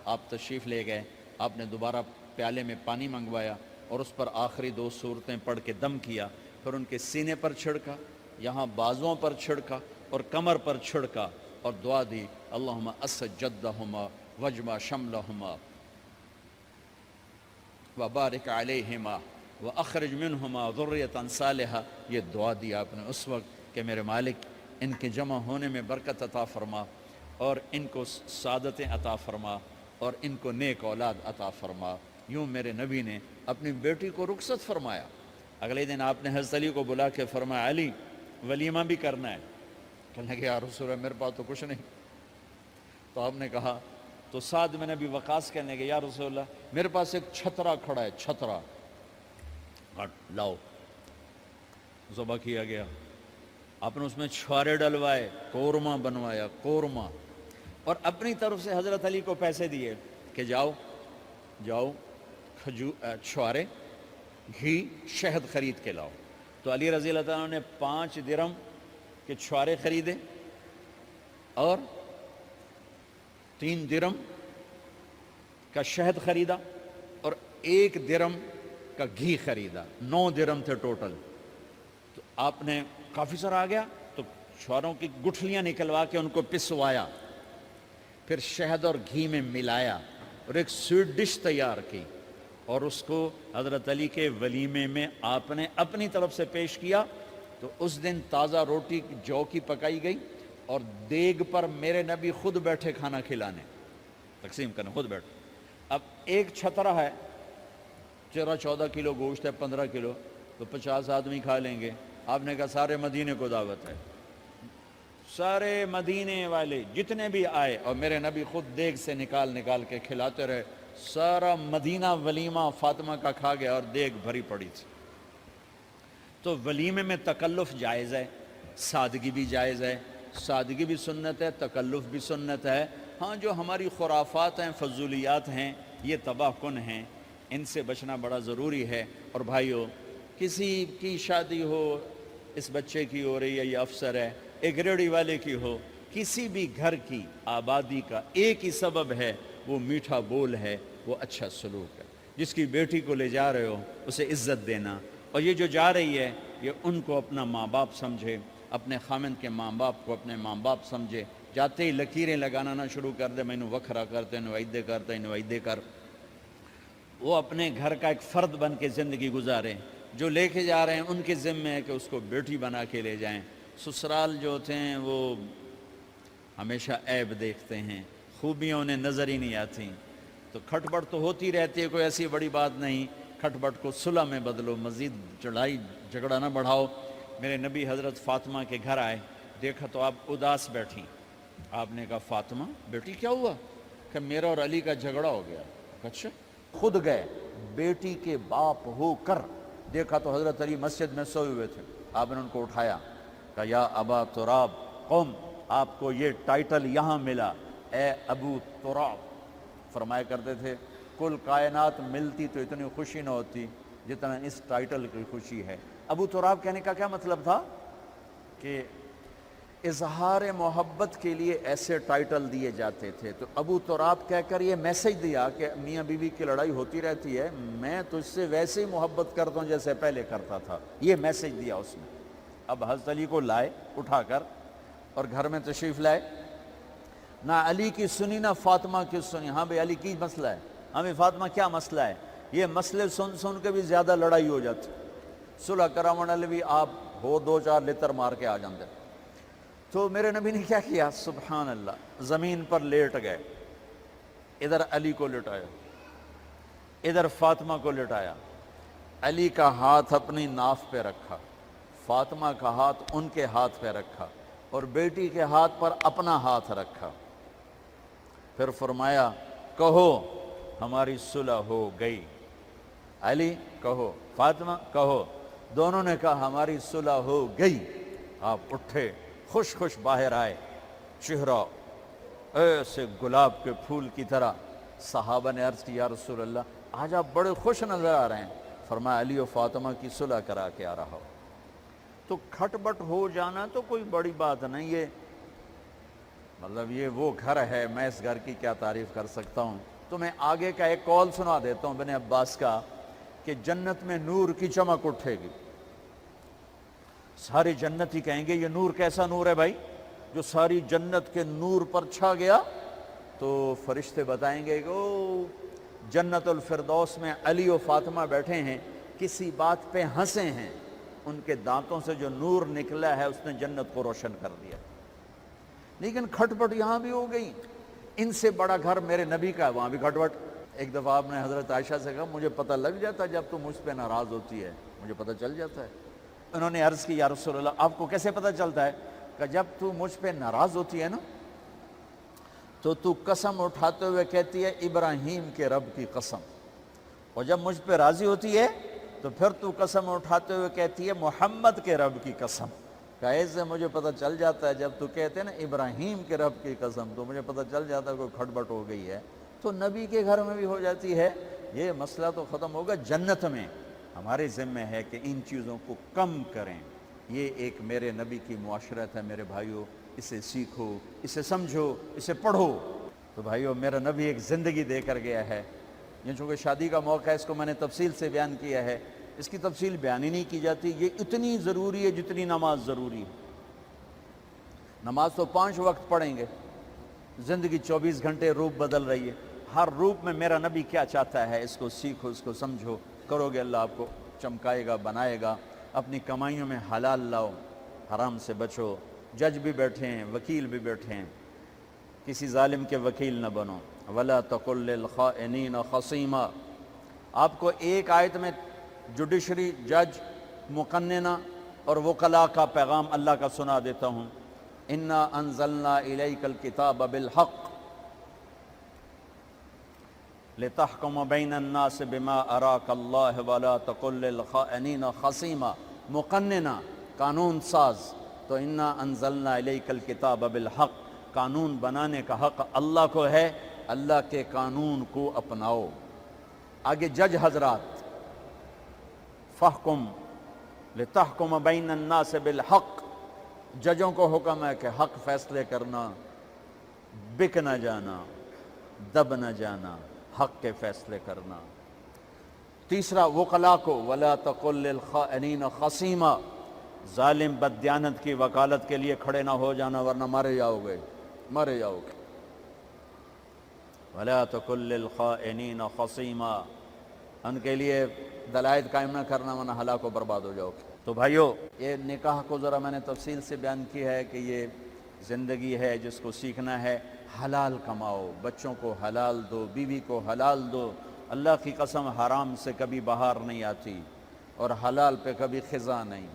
Speaker 1: آپ تشریف لے گئے. آپ نے دوبارہ پیالے میں پانی منگوایا اور اس پر آخری 2 سورتیں پڑھ کے دم کیا. پھر ان کے سینے پر چھڑکا، یہاں بازوؤں پر چھڑکا اور کمر پر چھڑکا اور دعا دی اللہم اسد جدہما وجمع شملہما وبارک علیہما واخرج منہما ذریۃ صالحہ. یہ دعا دی آپ نے اس وقت کہ میرے مالک ان کے جمع ہونے میں برکت عطا فرما اور ان کو سعادتیں عطا فرما اور ان کو نیک اولاد عطا فرما. یوں میرے نبی نے اپنی بیٹی کو رخصت فرمایا. اگلے دن آپ نے حضرت علی کو بلا کے فرمایا علی ولیمہ بھی کرنا ہے. کہنے لگے یا رسول اللہ میرے پاس تو کچھ نہیں. تو آپ نے کہا تو سعد بن ابی وقاص کہنے لگے یا رسول اللہ میرے پاس ایک چھترا کھڑا ہے، چھترا لاؤ. ذبح کیا گیا. آپ نے اس میں چھوارے ڈلوائے، قورمہ بنوایا، قورمہ. اور اپنی طرف سے حضرت علی کو پیسے دیے کہ جاؤ چھوارے، گھی، شہد خرید کے لاؤ. تو علی رضی اللہ تعالیٰ نے 5 درم کے چھوارے خریدے اور 3 درم کا شہد خریدا اور 1 درم کا گھی خریدا. 9 درم تھے ٹوٹل. تو آپ نے کافی سارا آ گیا تو چھواروں کی گٹھلیاں نکلوا کے ان کو پسوایا، پھر شہد اور گھی میں ملایا اور ایک سویٹ ڈش تیار کی اور اس کو حضرت علی کے ولیمے میں آپ نے اپنی طرف سے پیش کیا. تو اس دن تازہ روٹی جو کی پکائی گئی اور دیگ پر میرے نبی خود بیٹھے کھانا کھلانے، تقسیم کرنے خود بیٹھے. اب ایک چھترا ہے، 13-14 کلو گوشت ہے، 15 کلو، تو 50 آدمی کھا لیں گے. آپ نے کہا سارے مدینے کو دعوت ہے. سارے مدینے والے جتنے بھی آئے اور میرے نبی خود دیگ سے نکال کے کھلاتے رہے. سارا مدینہ ولیمہ فاطمہ کا کھا گیا اور دیگ بھری پڑی تھی. تو ولیمے میں تکلف جائز ہے، سادگی بھی جائز ہے. سادگی بھی سنت ہے، تکلف بھی سنت ہے. ہاں جو ہماری خرافات ہیں، فضولیات ہیں، یہ تباہ کن ہیں، ان سے بچنا بڑا ضروری ہے. اور بھائیو کسی کی شادی ہو، اس بچے کی ہو رہی ہے، یہ افسر ہے، ایک ریڑھی والے کی ہو، کسی بھی گھر کی آبادی کا ایک ہی سبب ہے، وہ میٹھا بول ہے، وہ اچھا سلوک ہے. جس کی بیٹی کو لے جا رہے ہو اسے عزت دینا، اور یہ جو جا رہی ہے یہ ان کو اپنا ماں باپ سمجھے، اپنے خامند کے ماں باپ کو اپنے ماں باپ سمجھے. جاتے ہی لکیریں لگانا نہ شروع کر دے، میں انہوں وکھرا کرتے انہوں ایدے کرتے انہوں ایدے کر. وہ اپنے گھر کا ایک فرد بن کے زندگی گزاریں. جو لے کے جا رہے ہیں ان کے ذمہ ہے کہ اس کو بیٹی بنا کے لے جائیں. سسرال جو ہوتے ہیں وہ ہمیشہ عیب دیکھتے ہیں، خوبیاں انہیں نظر ہی نہیں آتی. تو کھٹ پٹ تو ہوتی رہتی ہے، کوئی ایسی بڑی بات نہیں. کھٹ پٹ کو صلح میں بدلو، مزید لڑائی جھگڑا نہ بڑھاؤ. میرے نبی حضرت فاطمہ کے گھر آئے، دیکھا تو آپ اداس بیٹھی. آپ نے کہا فاطمہ بیٹی کیا ہوا؟ کہ میرا اور علی کا جھگڑا ہو گیا. اچھا. خود گئے بیٹی کے باپ ہو کر، دیکھا تو حضرت علی مسجد میں سوئے ہوئے تھے. آپ نے ان کو اٹھایا، کہا یا ابا تراب قم، آپ کو یہ ٹائٹل یہاں ملا، اے ابو تراب. فرمایا کرتے تھے کل کائنات ملتی تو اتنی خوشی نہ ہوتی جتنا اس ٹائٹل کی خوشی ہے. ابو تراب کہنے کا کیا مطلب تھا؟ کہ اظہار محبت کے لیے ایسے ٹائٹل دیے جاتے تھے. تو ابو تراب کہہ کر یہ میسج دیا کہ میاں بیوی کی لڑائی ہوتی رہتی ہے، میں تجھ سے ویسے ہی محبت کرتا ہوں جیسے پہلے کرتا تھا. یہ میسج دیا اس نے. اب حضرت علی کو لائے اٹھا کر اور گھر میں تشریف لائے، نہ علی کی سنی نہ فاطمہ کی سنی. ہاں بھئی علی کی مسئلہ ہے، ہمیں فاطمہ کیا مسئلہ ہے؟ یہ مسئلے سن سن کے بھی زیادہ لڑائی ہو جاتی. صلح کراون والے بھی آپ ہو 2-4 لتر مار کے آ جاندے. تو میرے نبی نے کیا کیا؟ سبحان اللہ، زمین پر لیٹ گئے، ادھر علی کو لٹایا، ادھر فاطمہ کو لٹایا. علی کا ہاتھ اپنی ناف پہ رکھا، فاطمہ کا ہاتھ ان کے ہاتھ پہ رکھا، اور بیٹی کے ہاتھ پر اپنا ہاتھ رکھا. پھر فرمایا کہو ہماری صلح ہو گئی. علی کہو، فاطمہ کہو. دونوں نے کہا ہماری صلح ہو گئی. آپ اٹھے، خوش خوش باہر آئے، چہرہ ایسے گلاب کے پھول کی طرح. صحابہ نے عرض کی یا رسول اللہ آج آپ بڑے خوش نظر آ رہے ہیں. فرمایا علی و فاطمہ کی صلح کرا کے آ رہا ہو. تو کھٹ بٹ ہو جانا تو کوئی بڑی بات نہیں ہے، مطلب یہ وہ گھر ہے، میں اس گھر کی کیا تعریف کر سکتا ہوں. تو میں آگے کا ایک قول سنا دیتا ہوں ابن عباس کا کہ جنت میں نور کی چمک اٹھے گی. سارے جنتی کہیں گے یہ نور کیسا نور ہے بھائی جو ساری جنت کے نور پر چھا گیا؟ تو فرشتے بتائیں گے کہ او جنت الفردوس میں علی و فاطمہ بیٹھے ہیں، کسی بات پہ ہنسے ہیں، ان کے دانتوں سے جو نور نکلا ہے اس نے جنت کو روشن کر دیا. لیکن کھٹ پٹ یہاں بھی ہو گئی. ان سے بڑا گھر میرے نبی کا ہے، وہاں بھی کھٹ پٹ. ایک دفعہ آپ نے حضرت عائشہ سے کہا مجھے پتہ لگ جاتا ہے جب تو مجھ پہ ناراض ہوتی ہے، مجھے پتہ چل جاتا ہے. انہوں نے عرض کی یا رسول اللہ آپ کو کیسے پتہ چلتا ہے؟ کہ جب تو مجھ پہ ناراض ہوتی ہے نا تو قسم اٹھاتے ہوئے کہتی ہے ابراہیم کے رب کی قسم، اور جب مجھ پہ راضی ہوتی ہے تو پھر تو قسم اٹھاتے ہوئے کہتی ہے محمد کے رب کی قسم. کہ ایسے مجھے پتہ چل جاتا ہے جب تو کہتے ہیں نا ابراہیم کے رب کی قسم تو مجھے پتہ چل جاتا ہے کوئی کھٹ بٹ ہو گئی ہے. تو نبی کے گھر میں بھی ہو جاتی ہے. یہ مسئلہ تو ختم ہوگا جنت میں. ہمارے ذمہ ہے کہ ان چیزوں کو کم کریں. یہ ایک میرے نبی کی معاشرت ہے میرے بھائیوں، اسے سیکھو، اسے سمجھو، اسے پڑھو. تو بھائیوں میرا نبی ایک زندگی دے کر گیا ہے. یہ چونکہ شادی کا موقع ہے اس کو میں نے تفصیل سے بیان کیا ہے، اس کی تفصیل بیان ہی نہیں کی جاتی. یہ اتنی ضروری ہے جتنی نماز ضروری ہے. نماز تو 5 وقت پڑھیں گے، زندگی 24 گھنٹے روپ بدل رہی ہے. ہر روپ میں میرا نبی کیا چاہتا ہے اس کو سیکھو، اس کو سمجھو. کرو گے اللہ آپ کو چمکائے گا، بنائے گا. اپنی کمائیوں میں حلال لاؤ، حرام سے بچو. جج بھی بیٹھے ہیں، وکیل بھی بیٹھے ہیں، کسی ظالم کے وکیل نہ بنو. وَلَا تَقُلْ لِلْخَائِنِينَ خَصِيمًا. آپ کو ایک آیت میں جوڈیشری، جج، مقننہ اور وکلاء کا پیغام اللہ کا سنا دیتا ہوں. اِنَّا أَنزَلْنَا إِلَيْكَ الْكِتَابَ بِالْحَقِّ لِتَحْكُمَ بَيْنَ النَّاسِ بِمَا أَرَاكَ اللَّهُ وَلَا تَقُلْ لِلْخَائِنِينَ خَصِيمًا. مقننہ، قانون ساز. تو اِنَّا أَنزَلْنَا إِلَيْكَ الْكِتَابَ بِالْحَقِّ. قانون بنانے کا حق اللہ کو ہے، اللہ کے قانون کو اپناؤ. آگے جج حضرات، فَحْكُمْ لِتَحْكُمَ بَيْنَ النَّاسِ بِالْحَقِّ. ججوں کو حکم ہے کہ حق فیصلے کرنا، بک نہ جانا، دب نہ جانا، حق کے فیصلے کرنا. تیسرا وکلاء کو وَلَا تَقُلْ لِلْخَائِنِينَ خَصِيمًا. ظالم بددیانت کی وکالت کے لیے کھڑے نہ ہو جانا ورنہ مارے جاؤ گے، مارے جاؤ گے. وَلَا تَقُلْ لِلْخَائِنِينَ خَصِيمًا. ان کے لیے دلائل قائم نہ کرنا ورنہ ہلاک و برباد ہو جاؤ گے. تو بھائیو یہ نکاح کو ذرا میں نے تفصیل سے بیان کی ہے کہ یہ زندگی ہے جس کو سیکھنا ہے. حلال کماؤ، بچوں کو حلال دو، بیوی کو حلال دو. اللہ کی قسم حرام سے کبھی بہار نہیں آتی اور حلال پہ کبھی خزاں نہیں.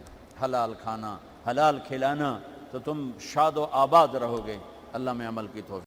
Speaker 1: حلال کھانا، حلال کھلانا تو تم شاد و آباد رہو گے. اللہ میں عمل کی توفیق.